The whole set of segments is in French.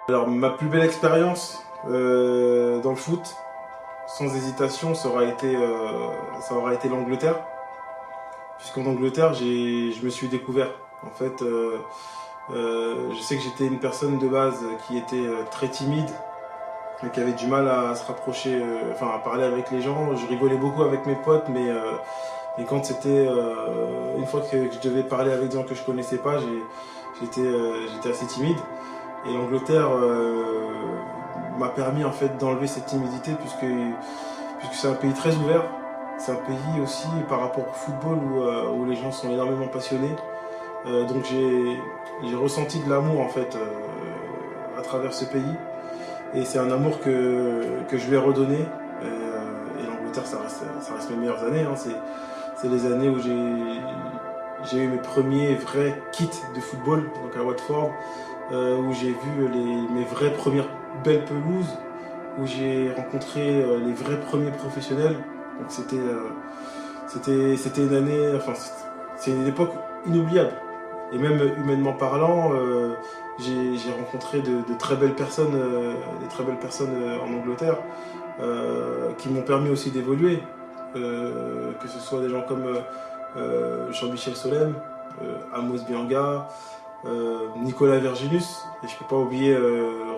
Alors ma plus belle expérience dans le foot, sans hésitation, ça aura été l'Angleterre. Puisqu'en Angleterre, je me suis découvert. En fait, je sais que j'étais une personne de base qui était très timide, et qui avait du mal à se rapprocher, enfin à parler avec les gens. Je rigolais beaucoup avec mes potes, mais quand c'était une fois que je devais parler avec des gens que je connaissais pas, j'étais assez timide. Et l'Angleterre m'a permis en fait d'enlever cette timidité puisque c'est un pays très ouvert. C'est un pays aussi par rapport au football où les gens sont énormément passionnés. Donc j'ai ressenti de l'amour en fait à travers ce pays. Et c'est un amour que je lui ai redonné. Et l'Angleterre, ça reste mes meilleures années. Hein. C'est les années où j'ai eu mes premiers vrais kits de football, donc à Watford, où j'ai vu mes vraies premières belles pelouses, où j'ai rencontré les vrais premiers professionnels. Donc c'était une année, enfin c'est une époque inoubliable. Et même humainement parlant, j'ai rencontré de très belles personnes, en Angleterre, qui m'ont permis aussi d'évoluer. Que ce soit des gens comme Jean-Michel Solem, Amos Bianga, Nicolas Verginus, et je ne peux pas oublier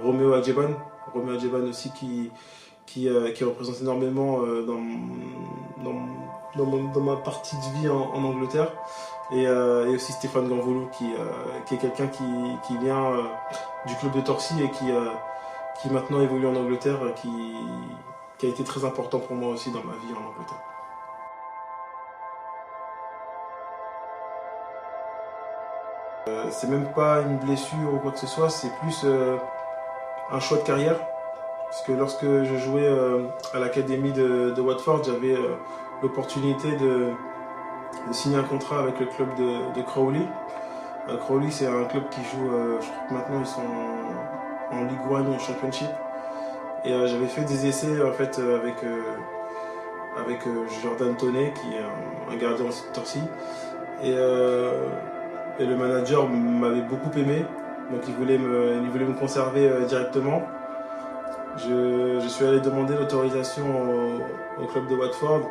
Roméo Adjeban. Roméo Adjeban aussi qui représente énormément dans ma partie de vie en Angleterre. Et aussi Stéphane Ganvolou qui est quelqu'un qui vient du club de Torcy et qui maintenant évolue en Angleterre, qui a été très important pour moi aussi dans ma vie en Angleterre. C'est même pas une blessure ou quoi que ce soit, c'est plus un choix de carrière. Parce que lorsque je jouais à l'académie de Watford, j'avais l'opportunité de signer un contrat avec le club de Crawley. Crawley, c'est un club qui joue, je crois que maintenant ils sont en Ligue 1 ou en Championship. Et j'avais fait des essais en fait avec Jordan Toney, qui est un gardien aussi de Torcy. Et le manager m'avait beaucoup aimé, donc il voulait me conserver directement. Je suis allé demander l'autorisation au club de Watford.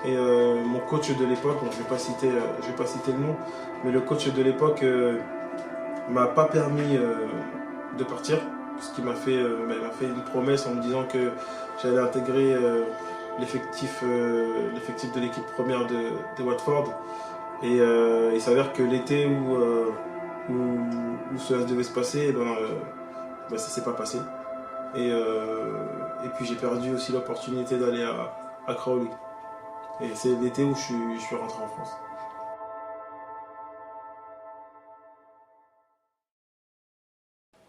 Et mon coach de l'époque, bon, je vais pas citer le nom, mais le coach de l'époque m'a pas permis de partir, puisqu'il m'a fait une promesse en me disant que j'allais intégrer l'effectif de l'équipe première de Watford. Et il s'avère que l'été où cela devait se passer, ça s'est pas passé. Et puis j'ai perdu aussi l'opportunité d'aller à Crawley. Et c'est l'été où je suis rentré en France.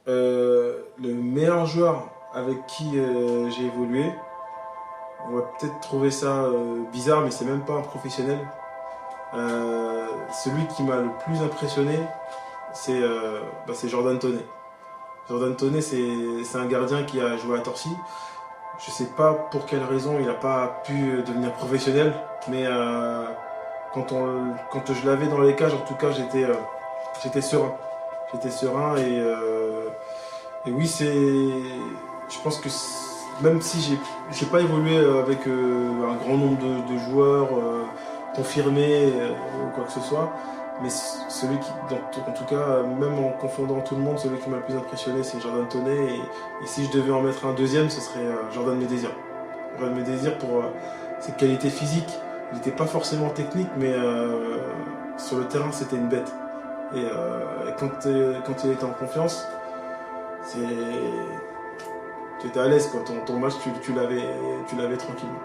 Le meilleur joueur avec qui j'ai évolué, on va peut-être trouver ça bizarre, mais c'est même pas un professionnel. Celui qui m'a le plus impressionné, c'est Jordan Toney. Jordan Toney, c'est un gardien qui a joué à Torcy. Je sais pas pour quelle raison il n'a pas pu devenir professionnel, mais quand je l'avais dans les cages, en tout cas, j'étais serein. J'étais serein et oui, je pense que même si j'ai pas évolué avec un grand nombre de joueurs confirmés ou quoi que ce soit, mais en tout cas, même en confondant tout le monde, celui qui m'a le plus impressionné, c'est Jordan Toney. Et si je devais en mettre un deuxième, ce serait Jordan Médésir. Jordan Médésir pour ses qualités physiques. Il n'était pas forcément technique, mais sur le terrain, c'était une bête. Et quand il était en confiance, tu étais à l'aise, quoi. Ton match, tu l'avais tranquillement.